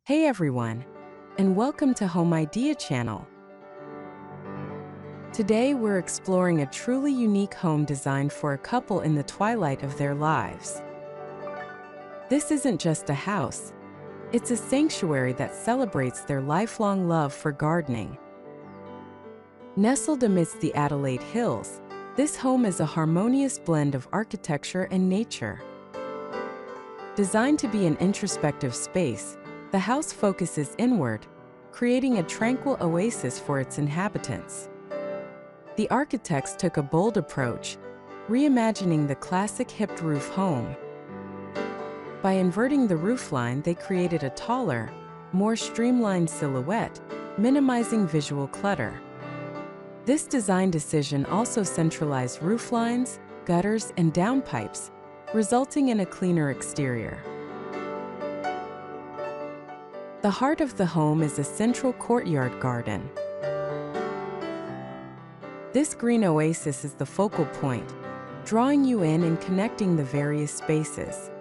Hey everyone, and welcome to Homeidea channel. Today we're exploring a truly unique home designed for a couple in the twilight of their lives. This isn't just a house, it's a sanctuary that celebrates their lifelong love for gardening. Nestled amidst the Adelaide Hills, this home is a harmonious blend of architecture and nature. Designed to be an introspective space, the house focuses inward, creating a tranquil oasis for its inhabitants. The architects took a bold approach, reimagining the classic hipped roof home. By inverting the roofline, they created a taller, more streamlined silhouette, minimizing visual clutter. This design decision also centralized rooflines, gutters, and downpipes, resulting in a cleaner exterior. The heart of the home is a central courtyard garden. This green oasis is the focal point, drawing you in and connecting the various spaces.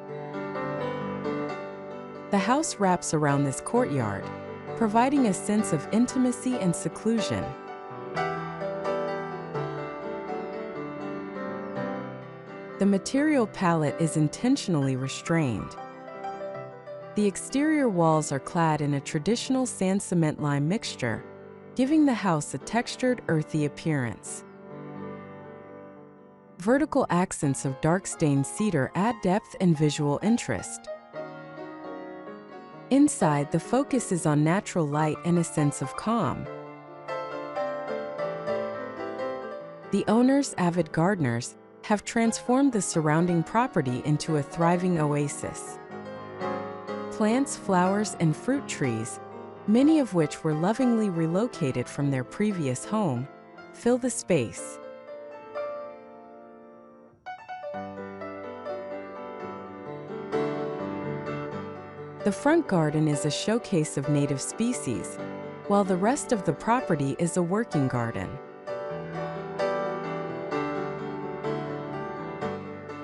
The house wraps around this courtyard, providing a sense of intimacy and seclusion. The material palette is intentionally restrained. The exterior walls are clad in a traditional sand-cement-lime mixture, giving the house a textured, earthy appearance. Vertical accents of dark-stained cedar add depth and visual interest. Inside, the focus is on natural light and a sense of calm. The owners, avid gardeners, have transformed the surrounding property into a thriving oasis. Plants, flowers, and fruit trees, many of which were lovingly relocated from their previous home, fill the space. The front garden is a showcase of native species, while the rest of the property is a working garden.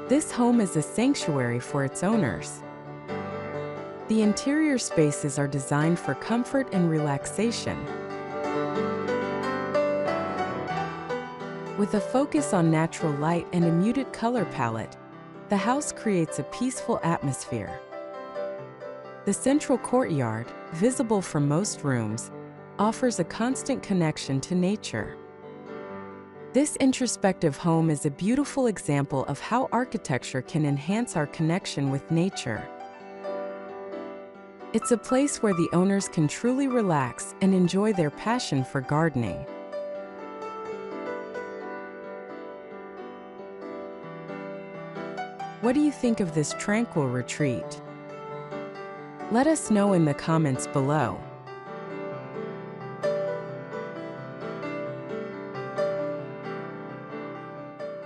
This home is a sanctuary for its owners. The interior spaces are designed for comfort and relaxation. With a focus on natural light and a muted color palette, the house creates a peaceful atmosphere. The central courtyard, visible from most rooms, offers a constant connection to nature. This introspective home is a beautiful example of how architecture can enhance our connection with nature. It's a place where the owners can truly relax and enjoy their passion for gardening. What do you think of this tranquil retreat? Let us know in the comments below.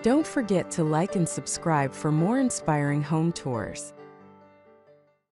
Don't forget to like and subscribe for more inspiring home tours.